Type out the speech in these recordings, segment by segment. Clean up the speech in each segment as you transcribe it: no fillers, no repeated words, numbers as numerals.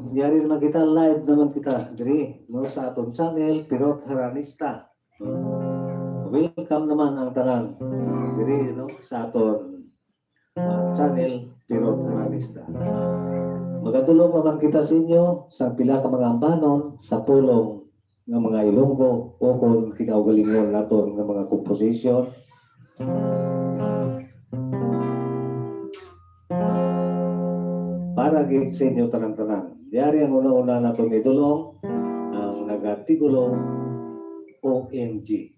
Yari naman kita, live naman kita. Diri, no, sa atong channel, Pirot Haranista. Welcome naman ang tanan. Diri, no, sa atong channel, Pirot Haranista. Magatulong naman kita sa inyo sa pila ka mga ambanon sa pulong ng mga Ilonggo o kung kinaugalingon naton ng mga composition. Para gid sa inyo tanan-tanan. Diyari ang una-una naton idulong ang nagatigulo OMG.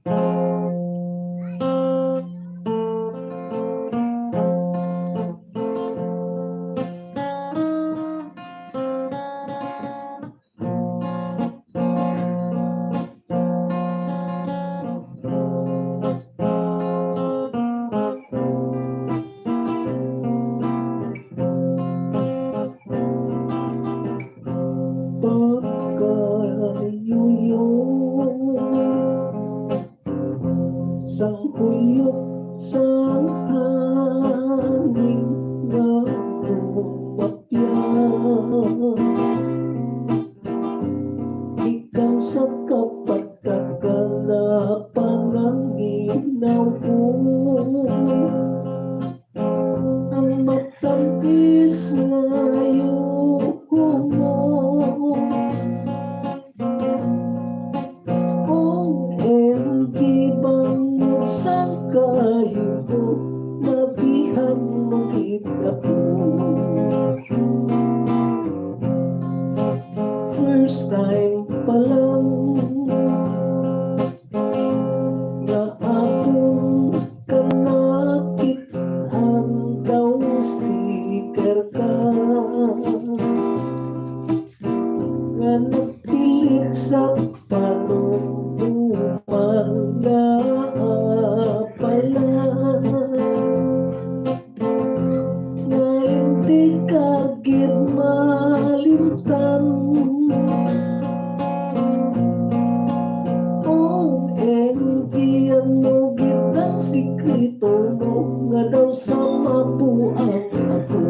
Sang huyok sang hangin na lumapya, ikaw sa kapagkakalapan ng ginaw ko, ang matamis ngayon mo. Kayo ko, nabihan mo kita po. First time pa lang na akong kanakitaan daw sticker ka, nga nagpilit sa panunuman na pala, na hindi ka gid malimtan. OMG, ano gid ang sikrito mo, nga daw sa mabuang ako.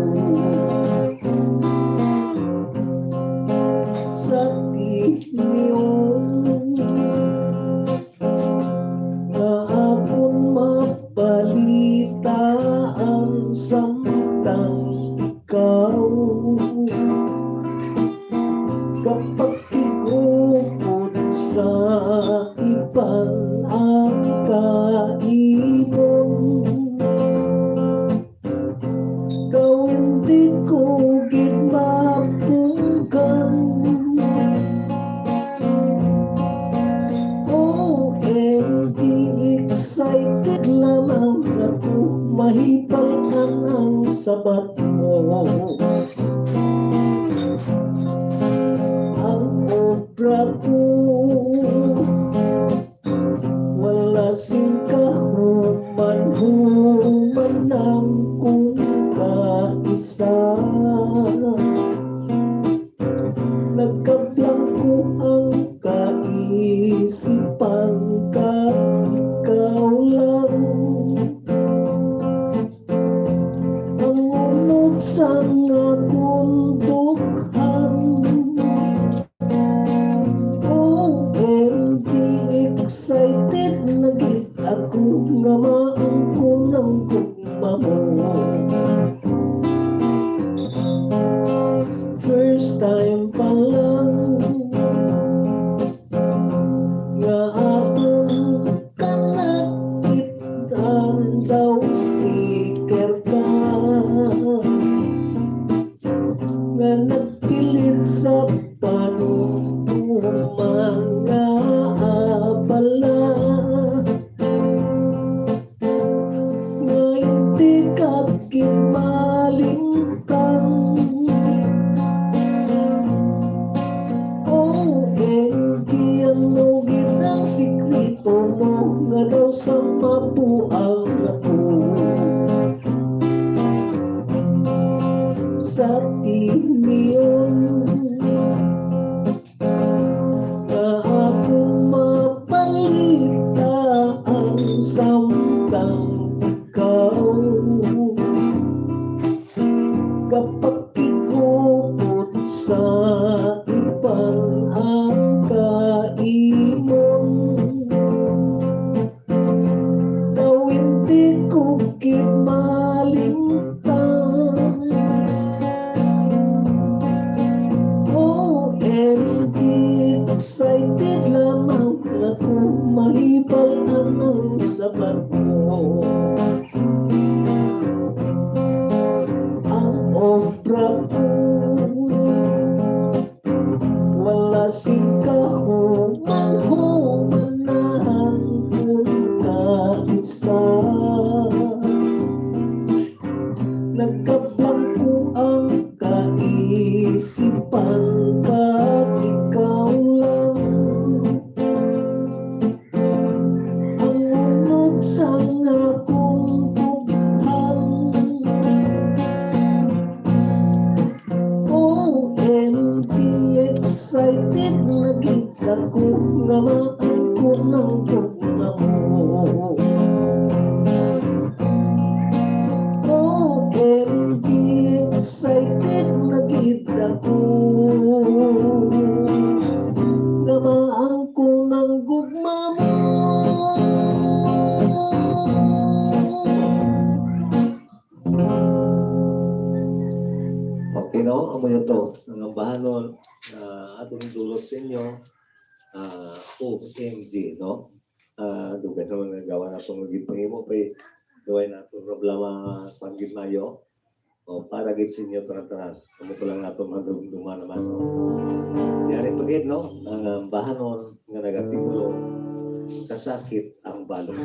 Sa tiniyon balitaan samtang ikaw, kapag ikupot sa ibang ang kainom, daw hindi ko gid mapunggan. OMG, excited lamang ako, mahipalkan ang sabat mo. Ang obra ko, wala singkahuman ng kung kaisa. Nagkablangko ang kaisipan ka, ikaw lang ang unod sa akong dughan. OMG, excited na gid ako, nga maangko ng gugma mo. First time pa lang nga akong kanakitaan daw sticker ka, nga nagpilit sa panunuman nga abala, nga hindi ka kimalingkan. OMG, ano gid ang sikrito mo, nga daw sa mabuang ako. Sa tiniyon maipan ang kaimon. Gawin di ko kimalintang. OMG, excited lamang ako, mahibalan ang sabat mo. Ang obra ko, wala singkaho, manahan kung kaisa. Nagkabangko ang kaisipan ka't ikaw lang ang unod sa akong tughan. OMG, excited na gid ako nga maangko ng tugma mo. OMG, excited na gid ako nga maangko ng gugma mo. Okay, no? Amo yun to. Ang ambahanon atong dulot sa inyo, OMG, no? Dugay sa mga gawa na itong magipangimo pa gawin na itong problema panggit mayo. O para gid sa inyo tanan-tanan. Kamo ko lang nato madumduma naman. No? Yari pagid, no? Ang ambahanon nga nagatikulo kasakit ang balos.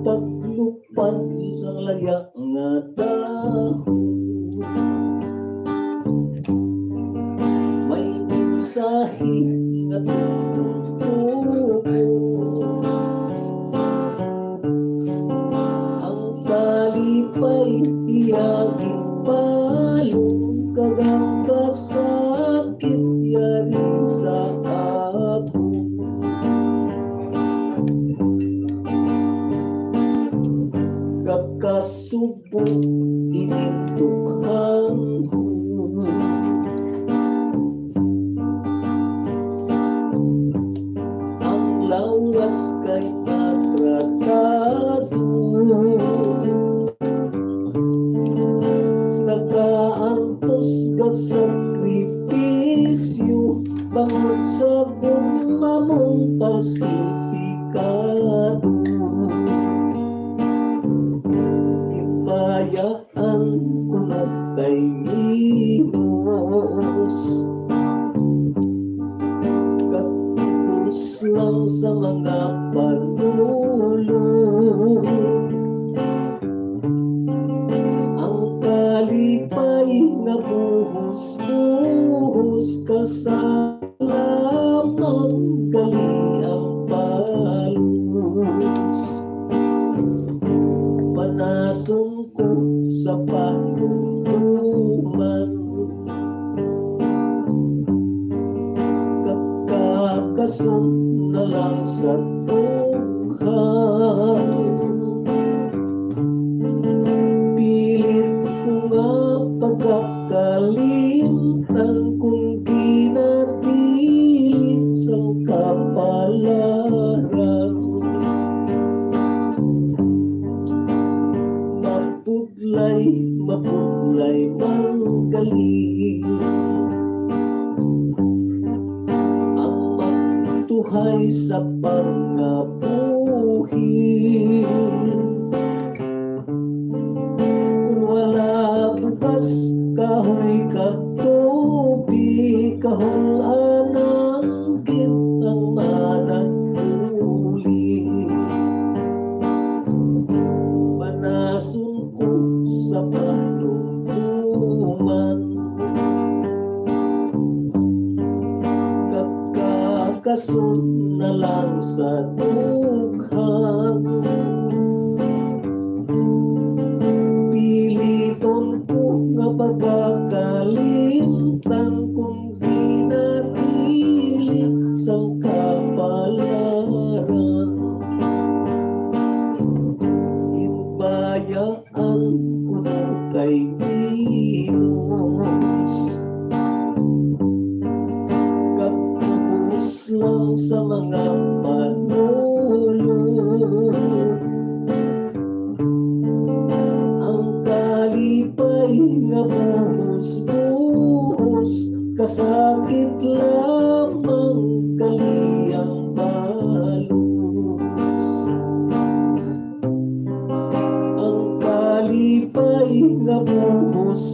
Paglupad sa laya nga dahon, may mensahe nga tumutubo. Ang talipay iyaging palong kagang kasakit yari sa ako. Kakasubo initukhan ko, ang lawas kay matratado. Nagaantos ka sakripisyo bangod sa gugma mong pasipikado. Bayaan ko na kay Minos, katapos lang sa mga panulong. Ang kalipay nga buhos-buhos kasalamang gali ang palos. Panason ko sa panuntuman, kakakason na lang sa tughan. Pilit ko nga pagkakalimtan kung ginadilit sa kapalaran. Mapudlay manggaling ang magtuhay sa pangabuhin. Kung wala bukas kahoy katubi, kahulanan kit ang managuli. Panason ko sa panuntuman, kakakasun na lang sa dughan. Piliton ko nga pagkakalimtan sa mga manunod. Ang kalipay nga buhos-buhos, kasakit lamang kaliyang balos. Ang kalipay nga buhos-buhos,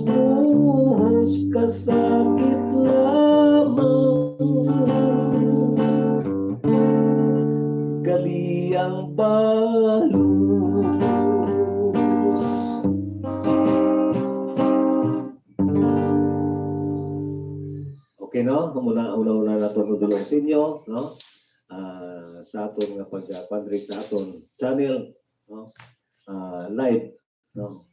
kasakit lamang kaliyang balos. Okay, no? Una na ito nudulong sa inyo, no? Sa aton nga pag-fundraise sa aton channel, no? Live, no?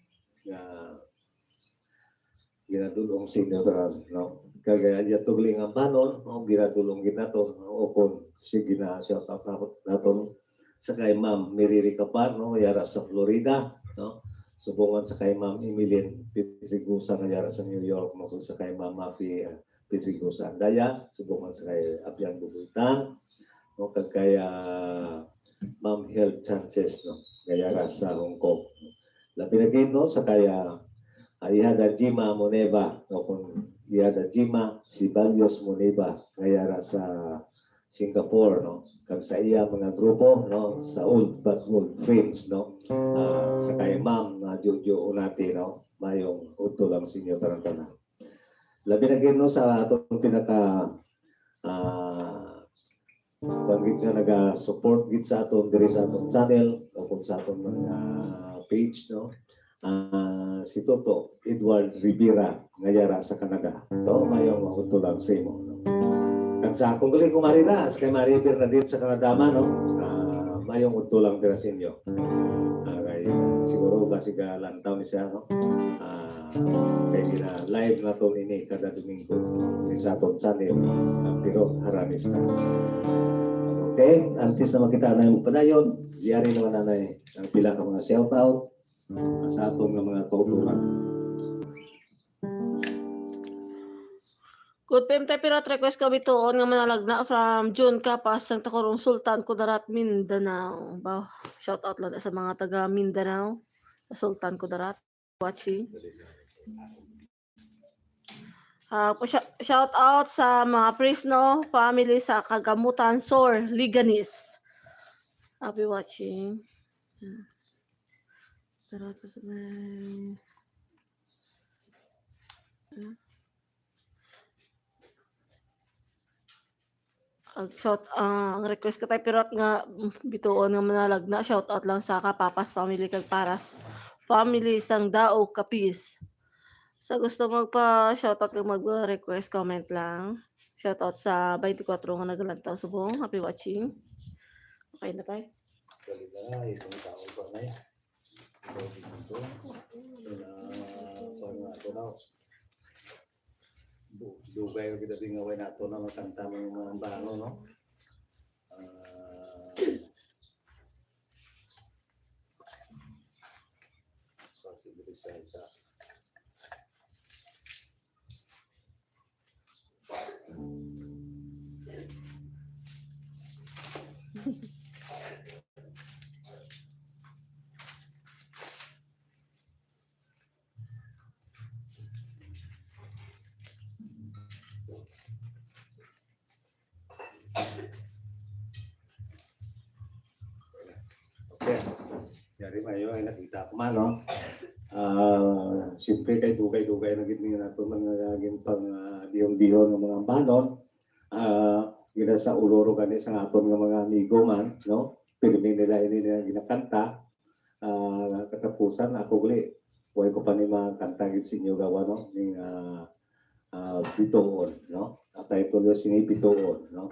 Ginadulong sa inyo, no? Kagaya niya tugling ang banon, no? Ginadulong ginato, no? O kung sige na siya sa naton sa kay Ma'am Miriri Kapar, no? Yara sa Florida, no? Subungan sa kay Ma'am Emilien Pitrigusa nga yara sa New York, mo sa kay Ma'am Mafi Pitrigusa Andaya, subungan sa kay Apian Bubutan, no? Kagaya Ma'am Health Chances, no? Gayara sa Hong Kong. Lapinagin, no? Sa kaya Ihada Jima Moneva, no? Kung Ihada Jima si Balios Moneva, gayara sa Singapore, no? Kag sa iya mga grupo, no? Sa Old But Old Friends, no? Sa kay Ma'am Jojo Unati, no? Mayong uto lang sa inyo tanan-tanan. Labi na no sa atong pinaka banggit nga naga-support gid sa aton diri sa aton channel o kung sa aton mga page, no? Si Toto Edward Rivera ngayara sa Canada. So, mayong uto lang sa imo, no? Kag sa akong gali kumari na sa kay Maria Bernadette sa Canada man, no? Mayong uto lang dira sa inyo. Kay siguro basig lantaw ni siya, no? Kaya na live na to ini kada Domingo ni sa aton channel pero haramis na. Okay, antes na makita na yung padayon, diyari naman nanay ang pila ka mga shoutout sa aton nga mga kauturan. Good PM tayo pirot request kami tuon nga manalagna from June Kapas sang Tacorong Sultan Kudarat Mindanao. Wow, shout out lang sa mga taga Mindanao, sa Sultan Kudarat watching. Shout out sa mga Prisno family sa Kagamutan Sor Liganis. Happy watching. Tara sa may ang request ko tayo pirot nga bituon nga manalagna, shout out lang sa Kapapas family kag Paras family sang Dao Kapis. Sa gusto magpa shout out kag mag-request, comment lang. Shout out sa 24 nga nagalantaw subong. Happy watching. Okay na tayo. Dugay kita bingaway nato na makanta ng mga bano, no? Okay. Dari mayo ay nakita ko man, no? Siyempre kay dugay-dugay na gid nato mga gimpang diyong-diyon ng mga banon. Gina sa uloro kani sa aton nga mga amigo man, no? Pirmi nila ini na ginakanta. Katapusan ako uli. Huwag ko pa ni mga kanta gid sa inyo gawa, no? Ning Bituon, no? Atay tuloy sini Bituon, no?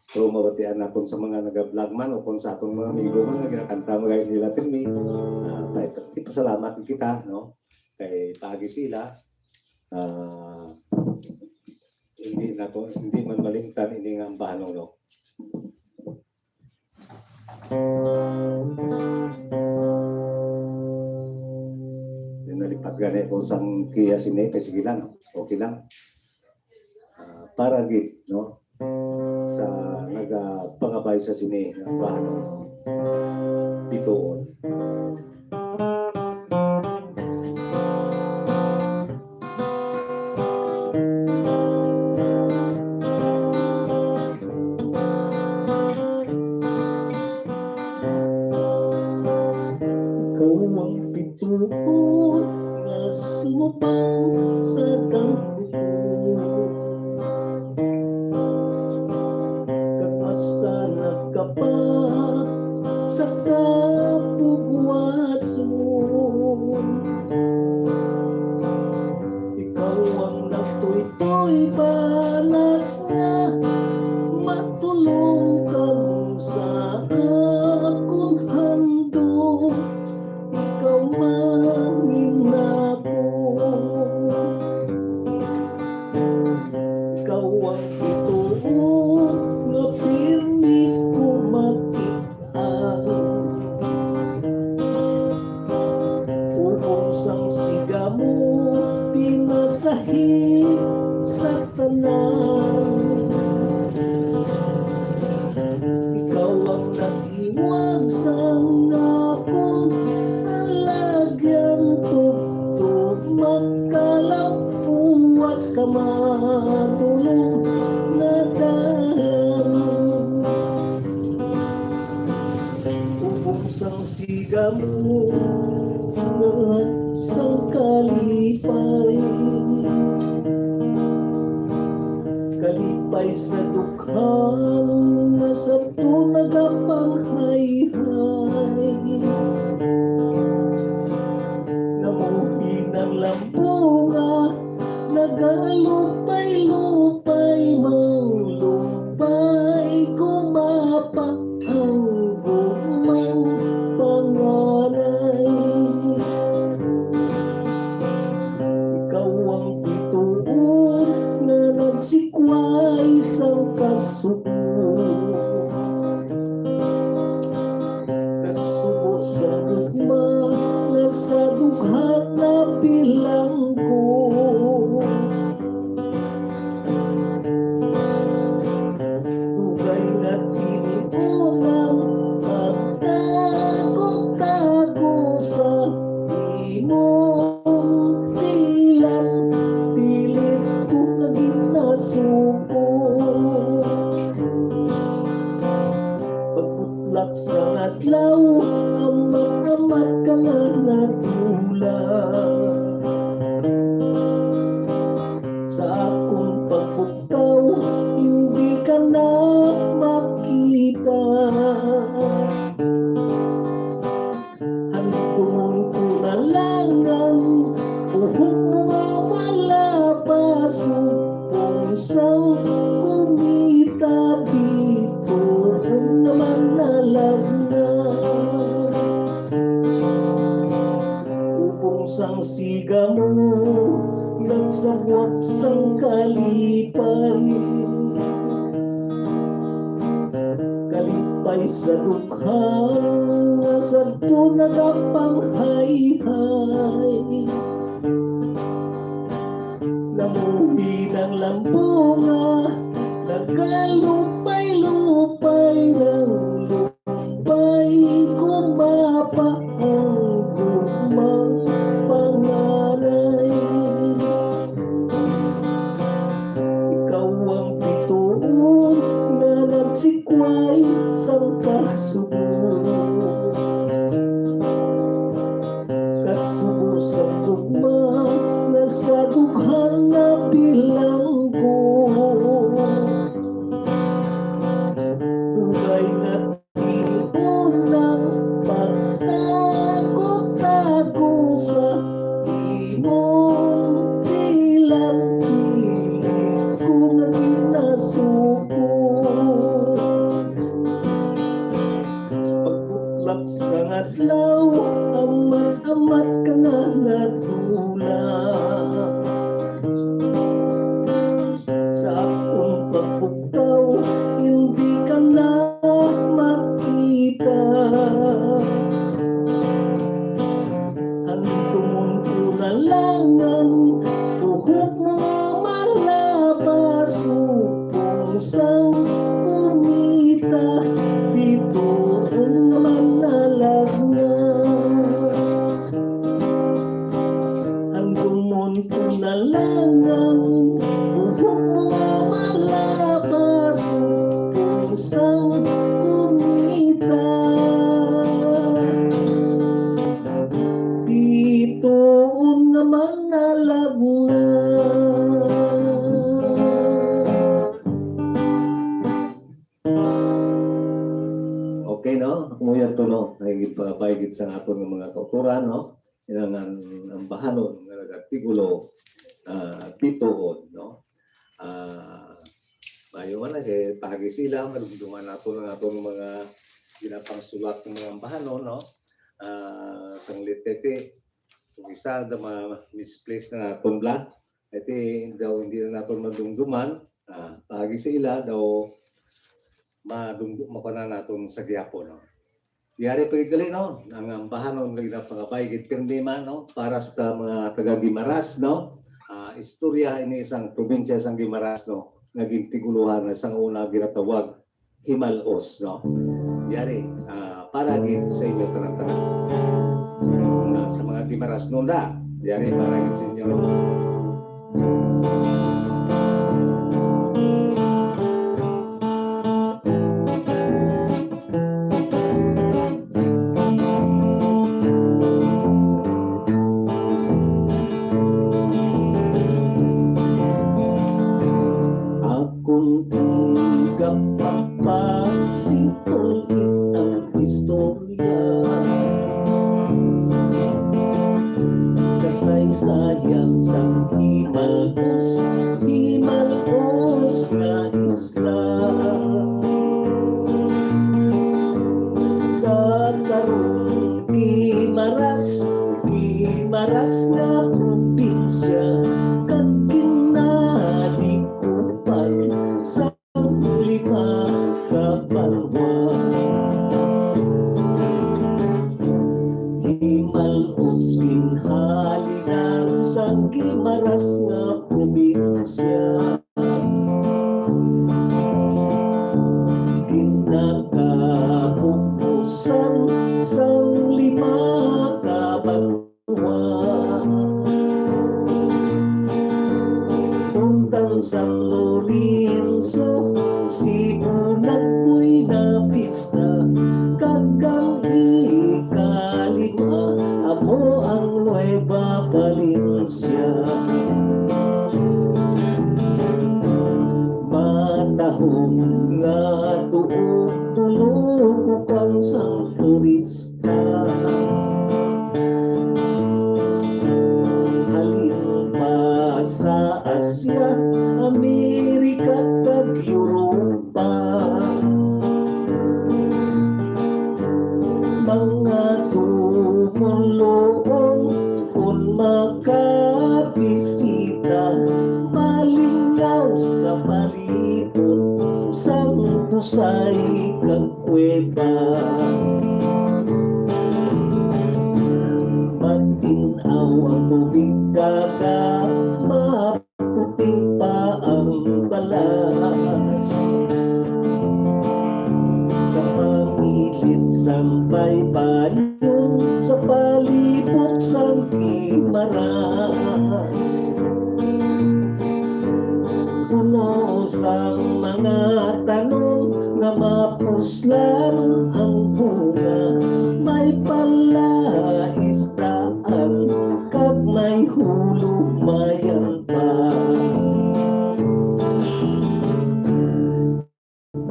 So mabatian naton sa mga naga-vlog man o kung sa atong mga amigo man nga ginakanta mga nila pirmi. Pasalamat kita, no? Kay pagi sila. Hindi man malimtan ini nga ang bahanong, no? Nalipat gani ko sang Kia Sinepe, sige lang, okay lang. Para gid, no? sa nagapangabay sa sini ng plano bituon. Ikaw ang bituon na sumupang sa dambuko. Kakasanag ka pa sa kapugwason. Ikaw ang nagtoy-toy balas na matulong kang sa akong handog. Ikaw mangin ako. Ikaw ang bituon nga pirmi ko makit-an. Ubong sang siga mo pinasahi sa tanan. Ikaw ang nag-iwag sang akong alagyan, tugtog magkalapuas sa matulog na dalan. Ubong sang siga mo nga sang kalipay, kalipay sa dukhan na sa tunagapanghay-hay. Namuhi ng lambunga, nagalupay-lupay, manglupay, gumapa ang gumang panganay. Ikaw ang bituon na nagsikway sang kasubo. Kasubo sa gugma na sa dughan na bilanggo. Dugay nga tiniunang magtago-tago sa imong tilang, pilit ko na ginasuko. Pagputlak sa adlaw, amat-amat ka nga natula. Sa akong pagbuktaw, hindi ka na makita. Handungon ko na lang ang buhok mo nga malabas, upong sang kumita bituon naman nalagna. Upong sang siga mo nagsabwat sang kalipay, kalipay sa dukhan nga sa tunagapanghay-hay. Namuhi ng lambunga, nagalupay-lupay ng lumpay, gumapa ang gumang panganay. Ikaw ang bituon na nagsikway sang kasubo. Kasubo sa gugma na sa dughan na bilanggo. Dugay nga tiniunang pagtago-tago sa imong tilang, pilit ko nga ginasuko. Pagputlak sa adlaw, amat-amat ka nga natula. Sa akong pagbuktaw, hindi ka na makita. Handungon ko na lang ang buhok mo nga malabas, upong sang kumita dito naman nalagna. Ang dumunto na lang ang buhok mo malapas kung sang kumita. Dito naman nalagna. Okay, no? Umuyan to, no? Nagigipagit sa aton ng mga kauturan, no? Yan ang bahanon, ng artikulo, pitoon, no? Mayo man na, kaya pagi sila, malumduman nato ng aton mga ginapangsulat ng mga bahanon, no? Sang litete, kung isa na misplace na naton bla, iti daw hindi na naton madumduman, pagi sila daw makuna naton sa Quiapo, no? Yari pagidali, no? Ang bahanon ng napakabaygit pirmima, no? Para sa mga taga Guimaras, no? Istorya ini isang probinsya sang Guimaras, no? Naging tiguluhan na isang una ginatawag Himalos, no? Yari, para gid sa inyo tanang-tanang. Sa mga Guimaras noon na, yari para gid sa inyo, no? Akong ikapagpasitulit ang istorya, kasaysayan sa Himalos, Himalos na isla. Sa karong Guimaras, Guimaras na probinsya, kag kinalikupan sa lima ka banwa. Himalos pinhalinan sa Guimaras nga probinsya, kinakapupusan sa lima ka banwa. Puntan San Lorenzo, Cebu nagpuy na pista, kagang ikalima, amo ang Nueva Valencia. Matahong nga tuog tulukukan sang turista, halin pa sa Asya, Amerika kag Europa. Mga tumulong kung makabisita, malingaw sa palibot sang pusay kag kuweba. Matinaw ang tubig dagat, maputi pa ang balas. Sa pangilid sang baybayon, sa palibot sang Guimaras, puno sang mga tanong nga mapuslan ang bunga. May palaistaan kag may hulugmayan pa.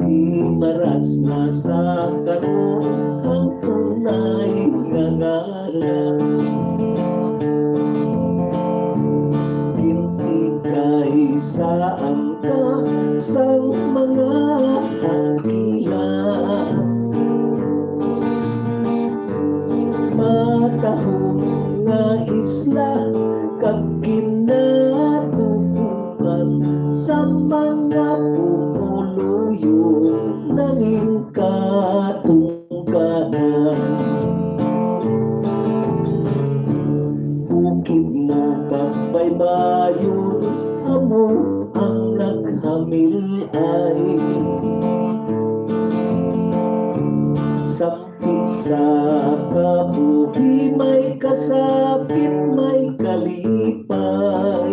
Guimaras na sa karon ang tunay nga ngalan. Kinti saan ka sang mga hangkilan. Matahong nga isla kag kinatubukan sa mga pumuluyon nanging katungkanan. Bukid mo kag baybayon, amo ang nagham amin ay sampi sa kabuhi, may kasakit, may kalipay.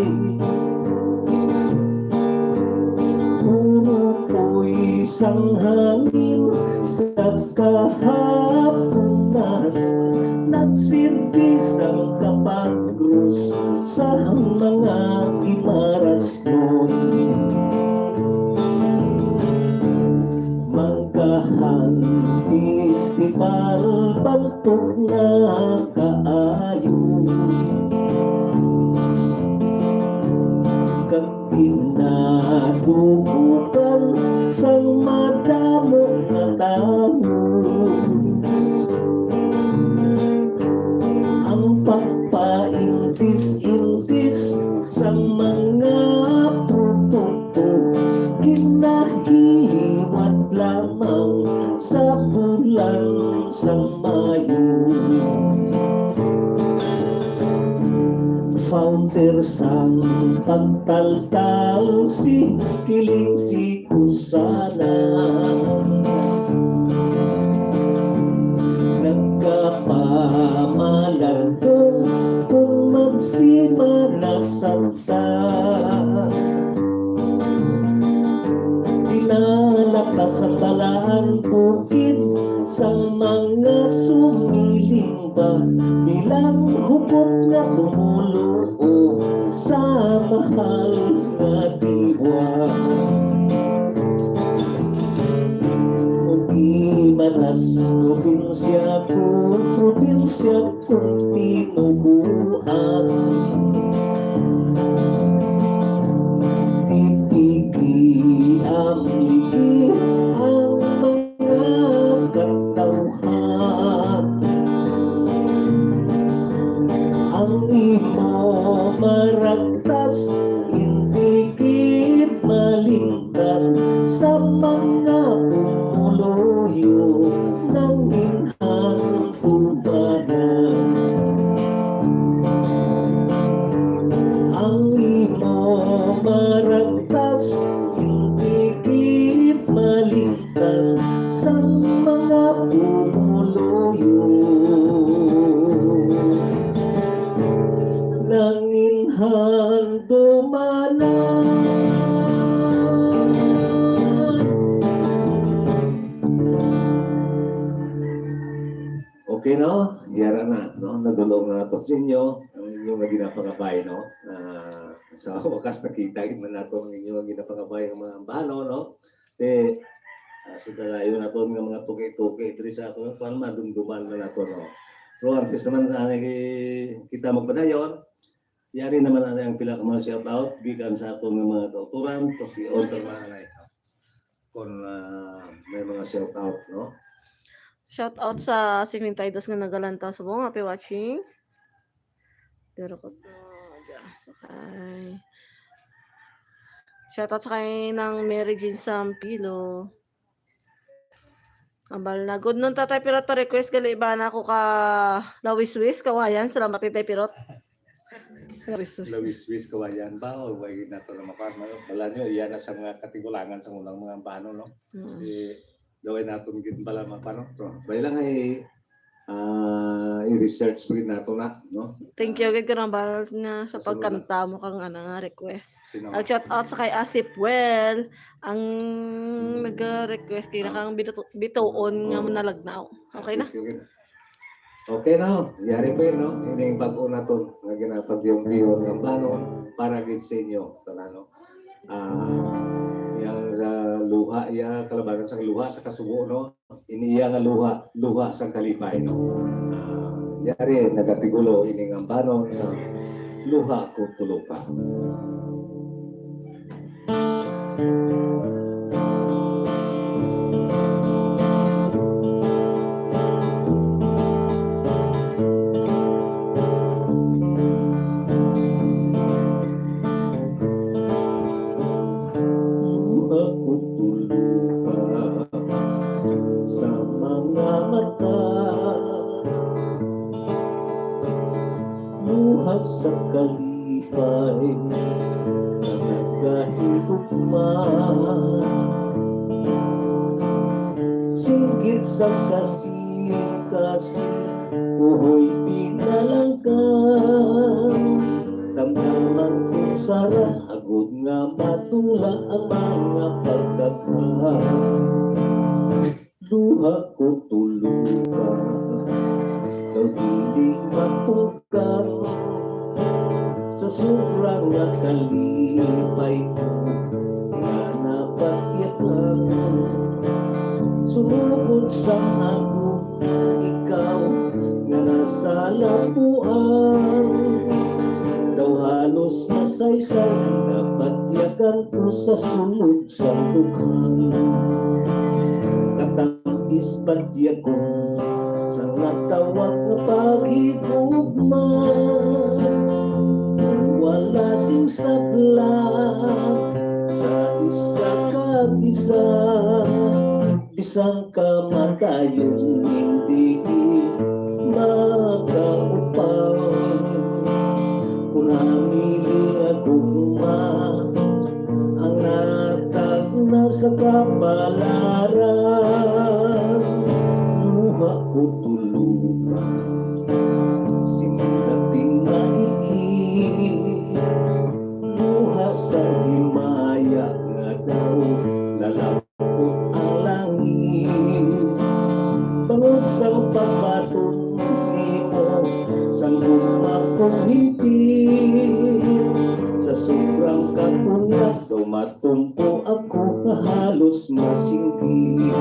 Puro po'y isang hangin sa kahapunan, nagsirbis ang kapag-krus sa mga imaras nun. Manggahan festival, bantok na kaayo, kag pinadubukan sang madamo na tao. Ang pagpaintis-intis sa mga produkto, kinahiwat lamang sa bulan sa Mayo. Founder sang pagtaltal, si Kiling si Kusana, nagkapamalandong kung magsimarasanta. Dinalakas ang balaan bukid sang mga sumilimba, bilang hukot na tumulo sa mahal na diwa. Imaras probinsya kung tinubuan, tipigi amligi ang mga katawhan. Ang imo maragtas, hindi kit malimtan sa mga pumuluyo ng inhang tubanan. Ang imo maragtas, hindi kit malimtan sa mga pumuluyo ng inhang tumanan. Okay, no? Yara na, no? Nadulong na nato sa inyo ang inyong mga ginapangabay, no? Sa wakas nakita man nato ang inyong ginapangabay ng mga bano, no? Sa dalayo nato ng mga tuki-tuki diri sa ato, paano madumduman na nato, no? So, antes naman kita magpadayon, yari naman ang pila ka mga shout-out gikan sa atong mga kauturan, to i-order mga kung may mga shout-out, no? Shout out sa Simintaydos nga nagalanta sa mga happy watching. Dero ko sakay. Shout out sa kay ng Mary Jean Sampilo. Ambal na good nun tatay Pirot pa request gali iba na ako ka lawiswis kawayan. Salamat tatay Pirot. Lawis-wis kawayan ba o way na to na makarma. Wala nyo iyan na sa mga katigulangan sa unang mga bano, no? Gawin natin gimbala mga paano. Bay lang ay i-research rin nato na, no? Thank you gid ka bal na sa pagkanta mo kang nga request. Ang shout out sa kay Asip Well, ang nag-request kay nakang bituon nga manalagnaw. Okay na? Okay na, yari pa yun, no? Hindi yung bago na to, nga ginapag-yung ng bano para gid sa inyo, no? Yang sa luha, iya kalabagan sa luha sa kasubo, no? Iniya nga luha sa kalipay, no? Yari, nagatigulo, ining ang bano sa luha ko tuluka. Sa kalipay na nagahigop gugma singgit sa kasi uhoy pinalangkan damdaman ko sara agud nga matula ang mga pagdaghan luha ko tuluka pag-ibig matungkad sa sobrang nakalipay ko na napakyakan sumugod sa ako ikaw nga nasa lapuan daw halos masaysay napatyakan ko sa sunod sa dughan katangis patya ko sa natawag na paghigugma wala sing sablat sa isa kag isa bisang kamatayon hindi makaupang kung hamili agugma ang natag na sa kapalaran luha ko tulukan simulaping maigi luha sa himaya nga daw lalapot ang langit bangod sa pagpaton nimo sanggup akong himpit sa sobrang kakunyak daw matumpo ako na halos masingkit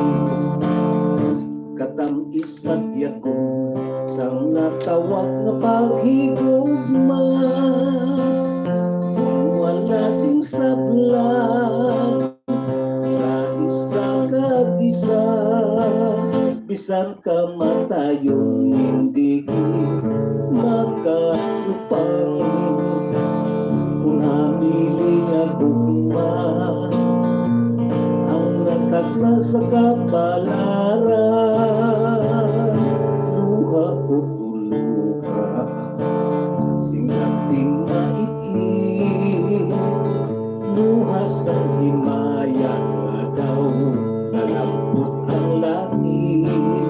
katamis patya ko sang natawag na paghigugma wala sing sablat sa isa kag isa bisan kamatayon hindi makatupang kung hamili nga gugma ang natagla sa kapalaran luha ko tuluka sinaping maiti luha sa himaya nga daw nalambot ang langit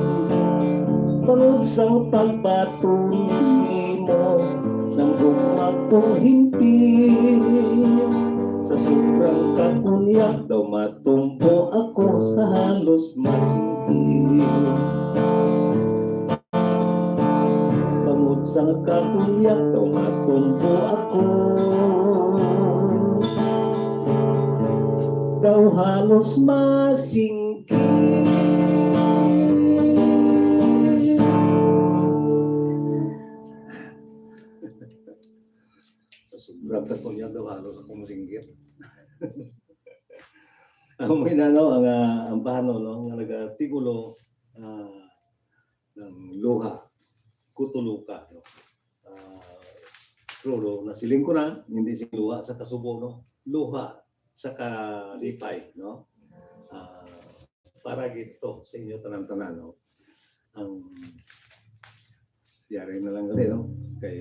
bangod sa pagbaton nimo sanggup akong himpit sa sobrang kakunyak daw matumpo ako sa halos masingkit bangod sa kakunyak daw matumpo ako daw halos masingkit sobrang kakunyak daw halos ako masinggit. Ang may nanaw ang bahano no nga nagatigulo ng luha kutuluka no. Pero nasiling ko na hindi si luha sa kasubo no. Luha sa kalipay no. Para gito sa inyo tanan-tanan no. Ang yari na lang gali no kay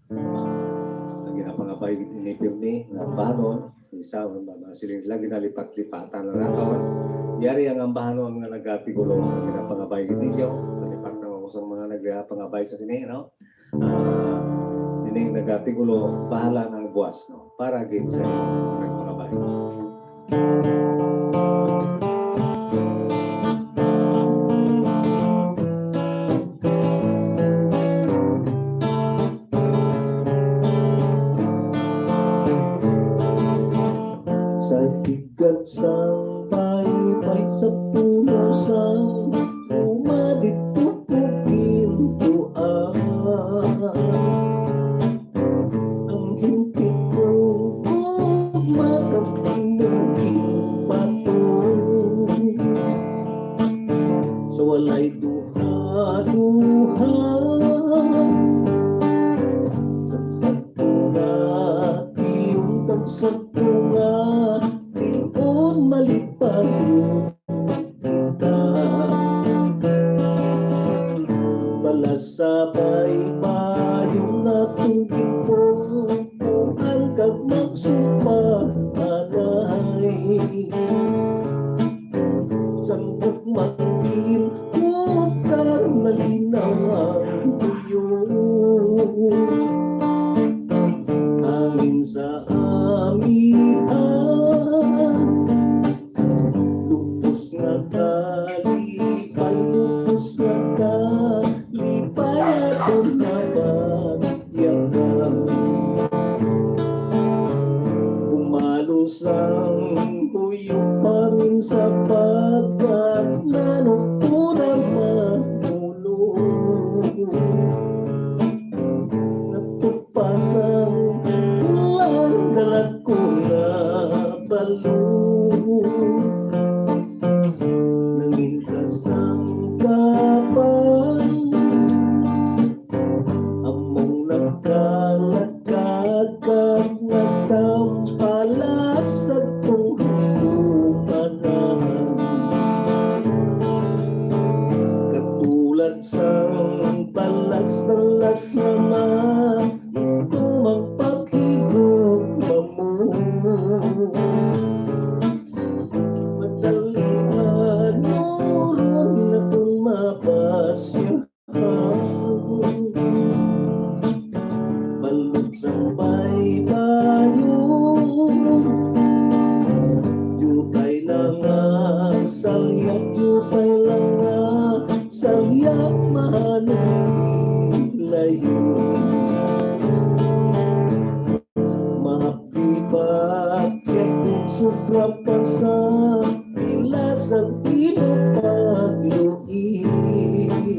ang ginapangabay ni Pirni nga bahanon isa mga siling sila ginalipat-lipatan na nakawan yari ang bahanon nga nagatigulo ang ginapangabay ninyo nalipat na ako sa mga nagpangabay sa sini no dining nagatigulo bahala ng buwas no para gid sa nagpangabay higat sang baybay sa puno sang umadito po pintuan ang himpit ko magkapinuking patong sa walay duha-duha sa tunga tiyong tagsat tunga malipad kita balasabay payong natungkit po ang kag magsumpa Sambot mangkin Bukar malinaw ang tuyo. Hangin sa amihan, lupos nga kalipay, lupos nga kalipay, atong nabatyagan. Umalos ang huyok pangin sa pagkat nanupunang mahulog. Natupasang ulan dalag ko nga balog. Nangintas ang kapan, among nagkalagkag kag nagtampalas sa tungkumanan. Katulad sa balas-balas naman ito ang paghigog mamo. Madalian nuron na kung mapasyahan, balot sa baybayon. Yutay lang nga salyak, yutay lang nga salyak, manilayo. Mapipakyat kung sobra pa sa pilas ang pinapagluin.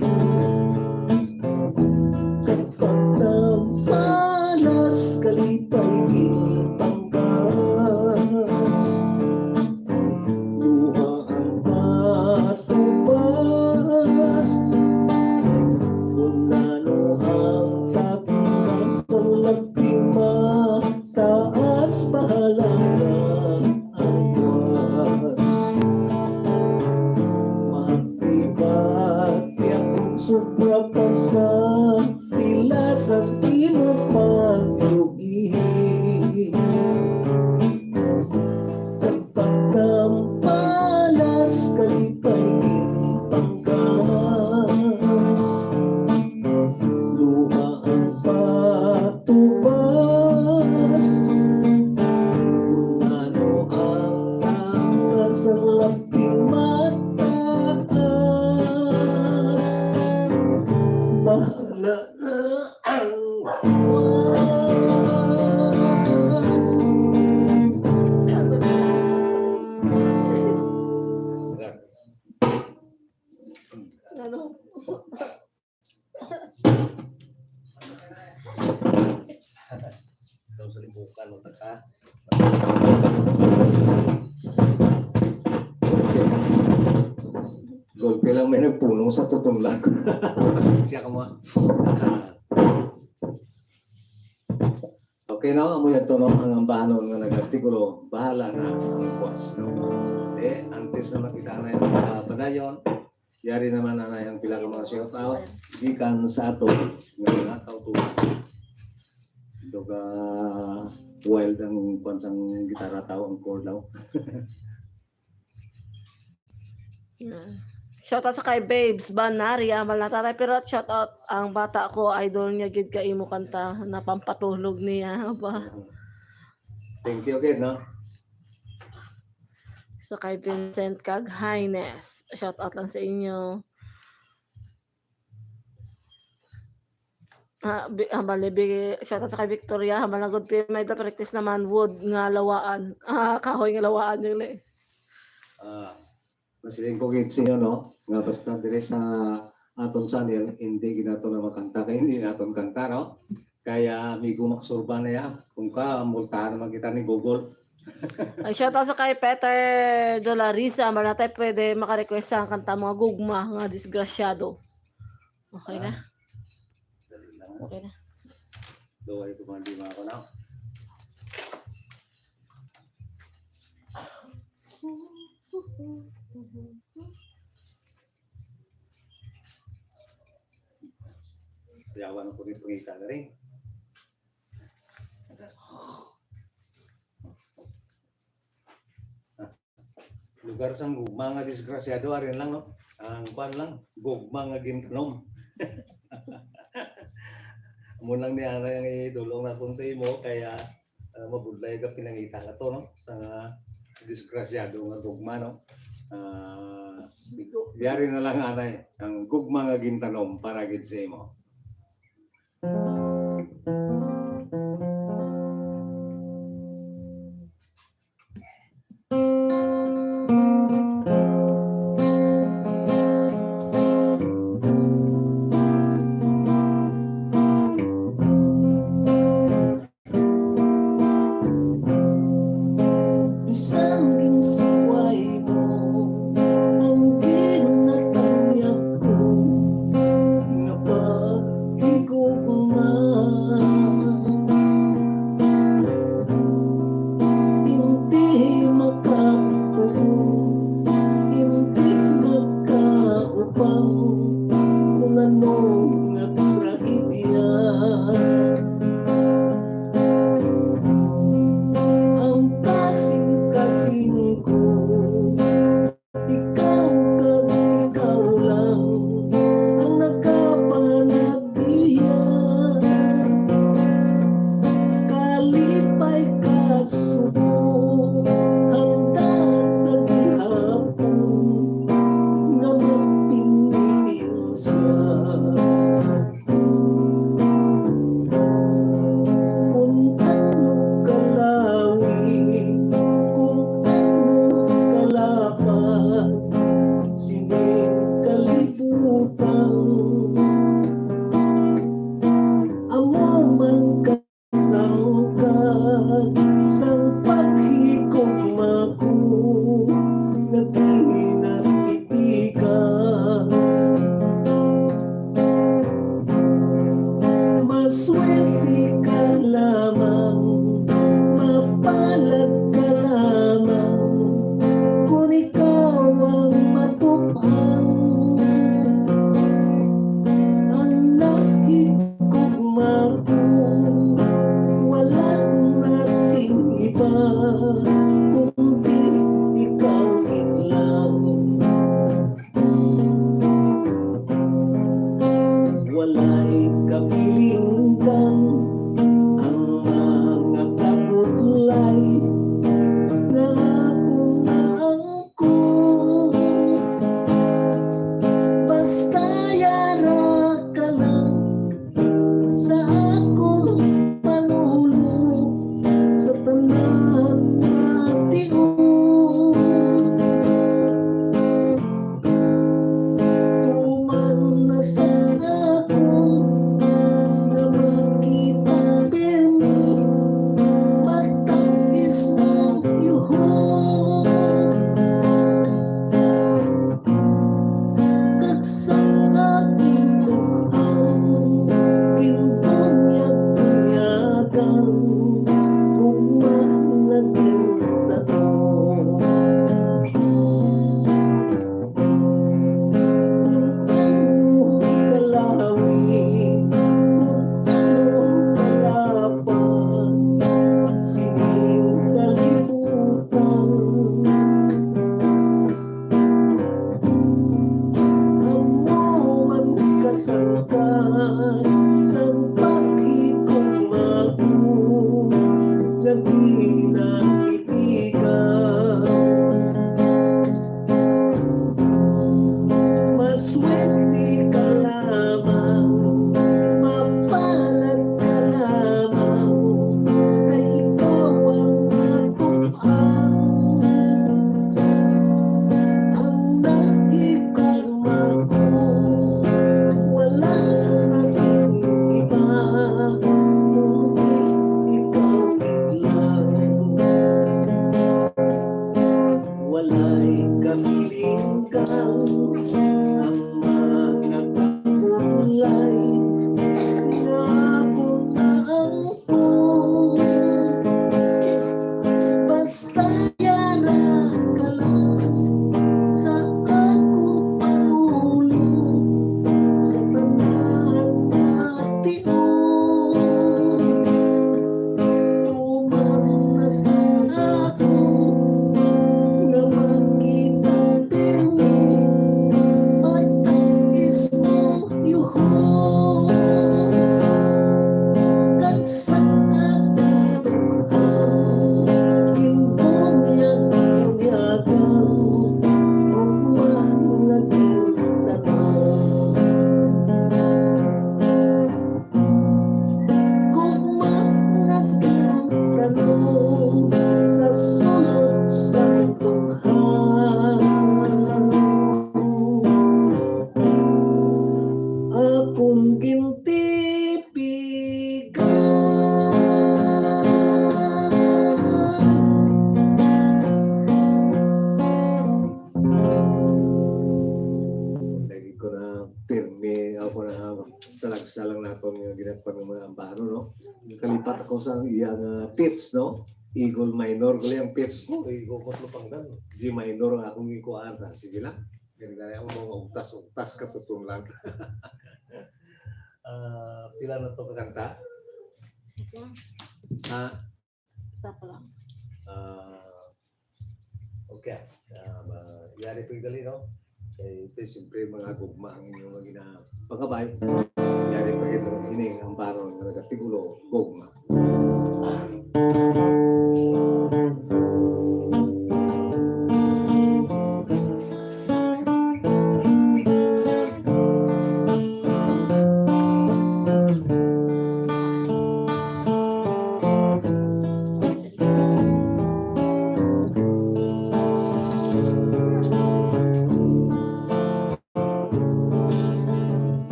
Kapag nampalas kalipay ginpanggas, luha ang patubas. Kung ano ang tapinas ang labing mataas, mahalaga ang buwas. Mapipakyat kung sobra pa sa pilas ang pinapagluin. Kapag nampalas kalipay ginpanggas, luha ang patubas. Kung ano ang takas ang labing mataas, bahala na ang buwas. Ano? Daw sa libukan mo taka. Golpe lang may nagpunong sa tutong lag. Siya ka mo. Okay na, amo yan to no, ang bahanon nga nag-artikulo, bahala na ang buwas. No? Antes na makita na yung padayon, yari naman na yung pila ka mga shout out, gikan sa ato, nga nakaw to. Ito ka wild ang pansang gitara tao, ang chord daw. Shoutout sa kay Babes Banari, amal na tatay. Pero shoutout ang bata ko, idol niya, gid ka imo kanta na pampatulog niya. Ba? Thank you again, no? Sa kay Vincent Kag Highness, shoutout lang sa inyo. Shoutout sa kay Victoria, hamal na good may request naman wood nga lawaan. Kahoy nga lawaan yung li. Masiling ko gid sa inyo, no? Nga basta dire sa aton channel, hindi ginato na makanta, kaya hindi naton kanta, no? Kaya may gumaksurba na yan. Kung ka, multahan naman kita ni Google. Ay, shoutout sa kay Peter Dolarisa, malatay pwede makarequest sa kanta mga gugma, nga disgrasyado. Okay na? Dali lang. Okay na. Doon ay kumandi mga ako na. Yawan ko rin pangita na rin. lugar sang gugma nga disgrasyado arin lang no. Ang kwan lang, gugma nga gintanom. Amo lang ni ana yang idulong naton sa imo kaya mabudlay ka pinangita ka to no sa disgrasyado nga gugma no. Bigo. Yari na lang anay ang gugma nga gintanom para gid sa imo. Isang ginsuway mo ang ginatanyag ko nga paghigugma. Hindi makapuo, hindi makaupang kung ano nga trahedya. Ang kasing-kasing ko, ikaw kag ikaw lang ang nagkapanagbiyan. Kalipay ka subo, handa sa gihapon nga magpinitin siya. Kung ano kalawin, kung ano kalapat, sining kalibutan. Amo man kasangkat sang paghigugma ko, naghinatipikan. Maswerte ka lamang, mapalad ka lamang, kung ikaw ang matupang. Ang nakikugma ko, walang nasing iba, kundi ikaw lang. Walay kapilingan ang mga kabutlay na akong naangkon. Basta yara ka lang sa akong panulog sa tanan na tiyon. Tuman na sa akon nga makita pirmi, matapis ang yuhon. Tagsang aking dughan, ginunyag-unyagan, gugma na gintanom. Kung ano kalawin, kung anong kalapan, sining kalibutan. Amo man kasangkat sang paghigugma ko, naghinatipikan. Maswerte ka lamang, mapalad ka lamang, kay ikaw ang matupang. Ang nakikugma ko, wala kasing iba, kundi ikaw lang. Walay kapilingan ang mga kabulay na akong naangkon. Basta yara ka lang sa akong panulog sa tanan na tiyon. Tuman na sa akon nga makita pa ng mga ambaro, no? Kalipat ako sa iyang pitch, no? Eagle minor, kaya ang pitch ko, igukot mo pang dan. G minor ang akong ikuan. Sige lang. Ganyan ako mga ugtas-ugtas katutulan. Pila na to kakanta? Ha? Isa pa lang. Okay. Yari po yung gali, no? Ito siyempre mga gugma ang inyong mga ginapagabay. Yari pa ito ining ang baro ng nagatigulo gugma.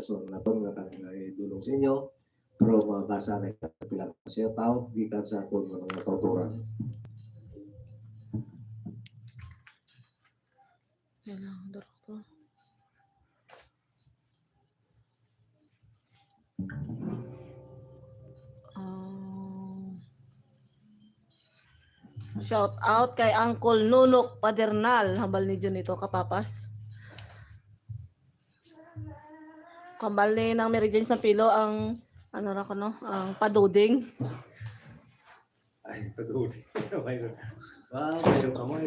kason na po nga kanang idulong sa inyo. Pero mabasa na ikapilang siya tao, gikan sa atong mga kauturan. Yan lang, darok to. Shout out kay Uncle Nunok Padernal. Hambal ni Jun ito, kapapas. Kambal ni ng Mary Jane Sampilo ang ano na ko no, ang paduding. Ay, patuloy. Kayo ka mo,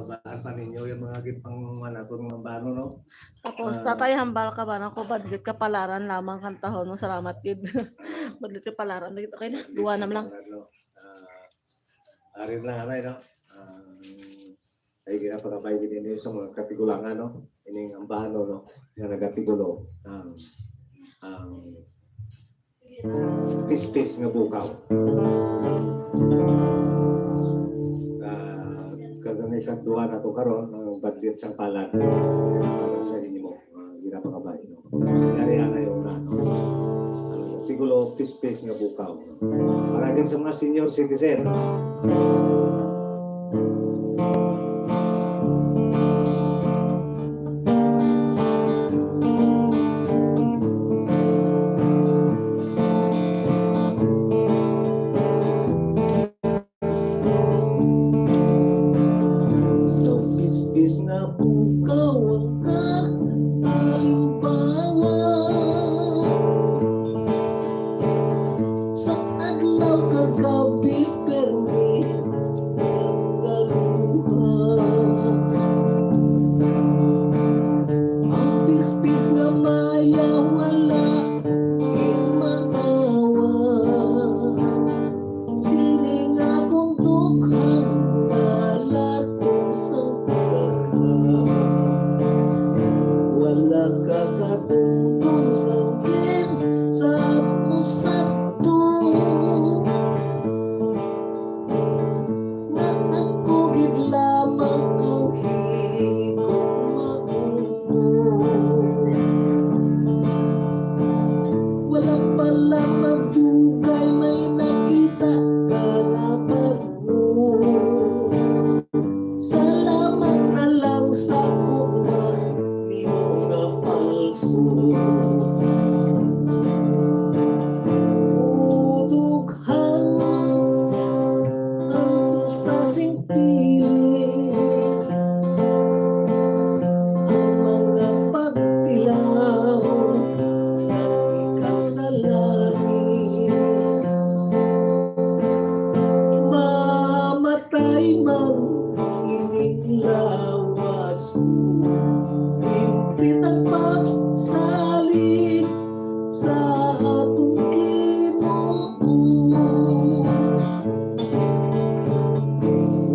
baan pa ninyo yung mga gipang manatong mga bano, no? Tapos tatay hambal ka ba nako badlit ka palaran lamang kantahon mo, salamat kid. Badlit ka palaran dito okay na. Duwa na lang. Arin lang anay, no? Ay ginapakabay din ninyo sa mga katigulangan, no? Ining ang bano, no? Nga nagatigulo ang pispis nga bukaw. Kaganay kanduha na to karon ang badlit sang palad para sa inyo ginapakabay, no? Yari-yan na yung tigulo pispis nga bukaw, no? Para din sa mga senior citizen. Pispis na bukaw ang halimbawa sa adlaw kagabi permi ang galuha. Ang pispis na maya wala kinmaawa. Sining akong tukhang malatong wala ka katungtong sangkin sa pusato nga ako gid lamang ang higong maungo. Wala pala magdugay may nakita ka na bago. Salamat na lang sa kuma di mo na palso. Udughan ang tusasing pilit ang mga pagtilaw ikaw sa langit. Mamatay man ining lawas ko, impit ang pagsalig sa atong Ginoo.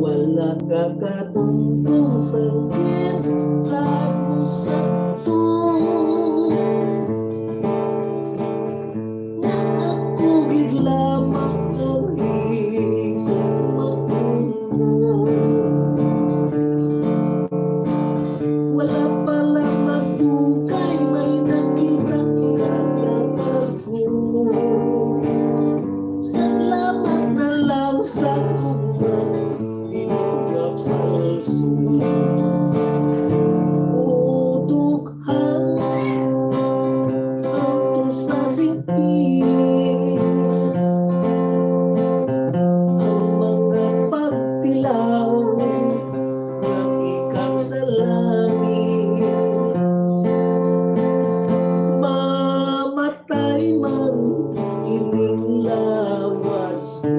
Wala ka katungtong sangkit sa pusato nga ako gid lamang ang higong maungo. Wala pala magdugay may nakita ka na bago. Salamat na lang sa kuma di mo na palso. Udughan ang tusasing pilit ang mga pagtilaw ng ikaw sa langit. Mamatay man ining lawas ko,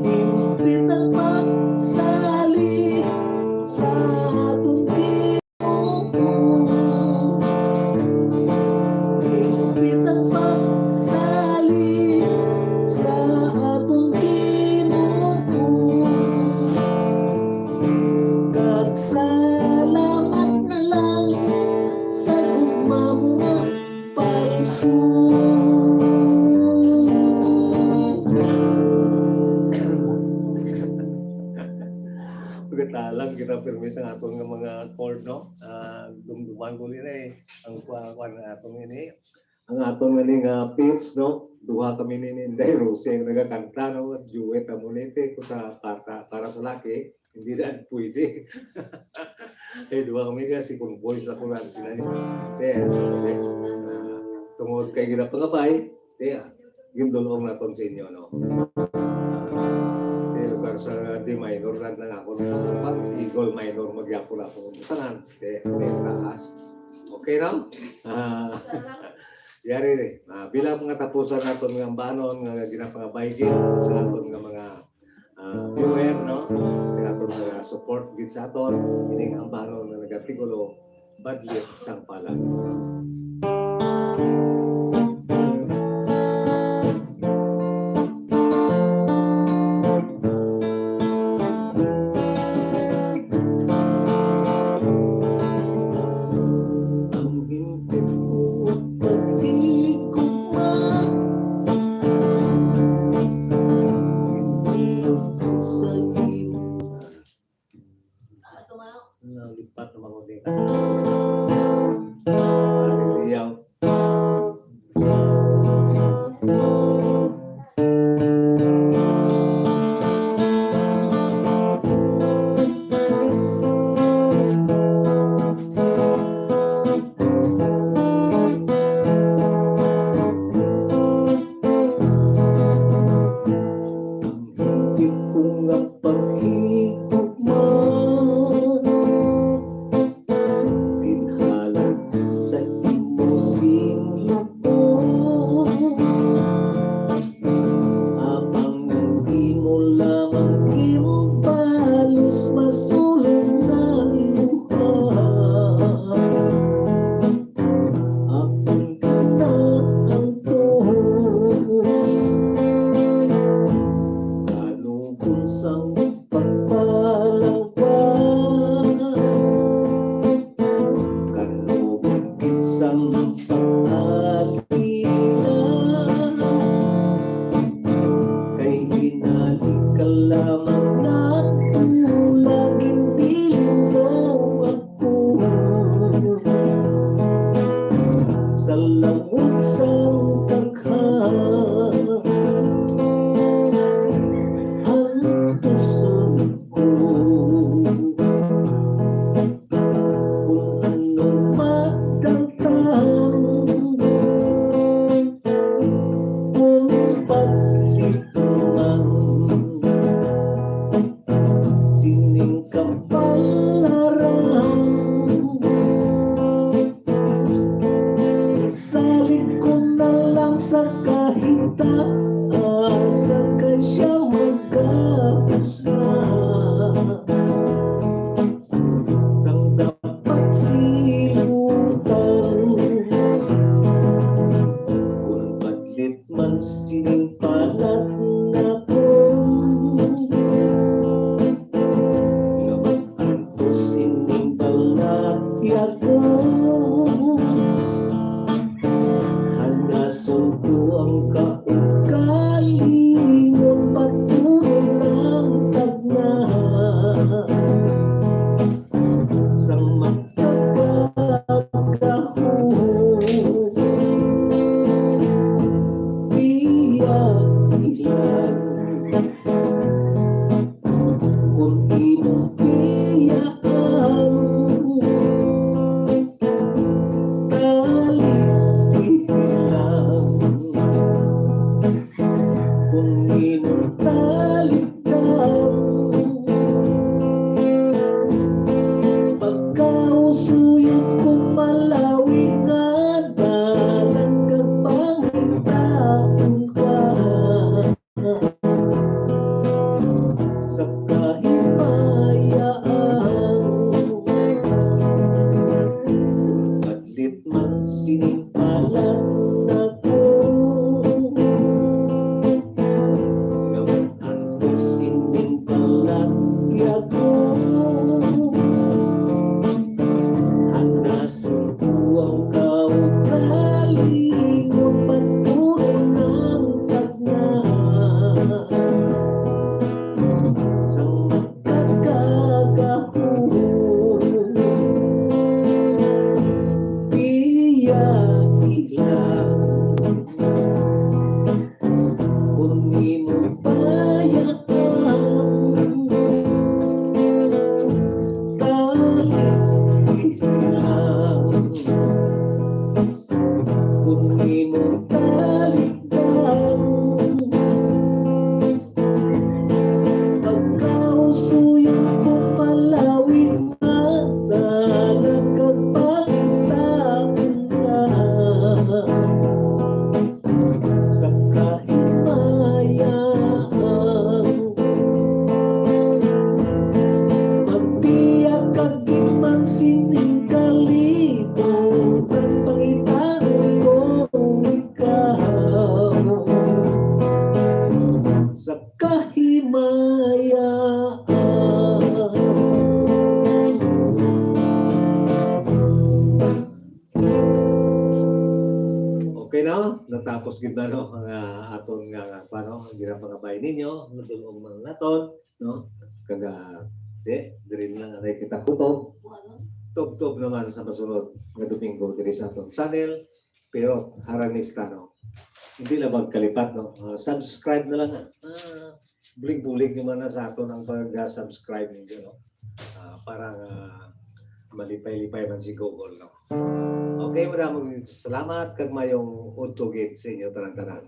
impit ang pagsalig sa atong Ginoo. Impit ang pagsalig sa atong Ginoo. Kag salamat na lang sa gugma mo nga palso. Pagkatalang ginapirmi sa atong nga mga chord, no? kuwan ko nila eh. Ang kuwan na atong ini. Ang atong nga nga pitch, no? Duha kami ni Ninday Rose yung nagakanta, no? At duet ang munite ko sa para sa laki. Hindi na pwede. Eh, duha kami kasi kung voice ako lang sila niya. Okay. Tungod kay gina pangapay, yung dulong naton sa inyo, no? Lugar sa D minor lang ako. Pag eagle minor, magyako na ako. Tanan, taas. Okay, no? Yari rin. Bilang mga tapusan natin ng banon, nga ginapangabaygin sa aton nga mga viewer, no? Sa aton mga support gid sa aton, ini ang banon nga nagatigulo, badlit sang pala. Nalipat naman ko din. Hallelujah. Hindi ko nga paghigugma, pinhalan sa imosing lubos, habang hindi mo lamang kimbalos masulong ng luha. Akong tinaangkos, kalugong sang pagpalawa, kalugong kinsang pag-alila, kay hinali ka lamang na tulagin bilin mo ako sa langit sang tagha. Ang puso ko, kung anong magdantang, kung paglit man, sining kapalaran, salit ko na lang sa kahita, sa kasya magkapos na, sang dapat silutan, kung baglit man sining palat na kong, nga mag-antos ining balat ko, hanason ko ang kaugalingon patuloy ng tagna, sang magkakagaho, biyak ilan, kung imong biyaan, talihilang, kung imong talitan, pagkausuyod kong malawi nga dalan kag pangitaon ka, sa kahimayaan, baglit man sining palat na ko, nga mag-antos ining balat ko, hanason ko ang kaugalingon patuloy ng tagna, sang magkakagaho, ilang kung di mo bayaan ilang kung di mo talikdan pagkausuyan ko palawin na dalagag pagtaon ka sa kahimayaan magbiyak kagiman sining kalibutan pangitaan kong ikaw sa kahimayaan. Okay na, natapos gid na no ang aton nga paano ang ginapangabay ninyo nudulong mga naton no kaga diri lang na kita kutob tub naman sa masunod nga Domingo diri sa aton channel pero Haranista no hindi lang magkalipat no. Subscribe na lang bulig-bulig naman na sa aton ang pag-subscribe ninyo no. Para malipay-lipay man si Google no. Okay, maraming salamat kag mayong udtogit sa inyo tanan-tanan.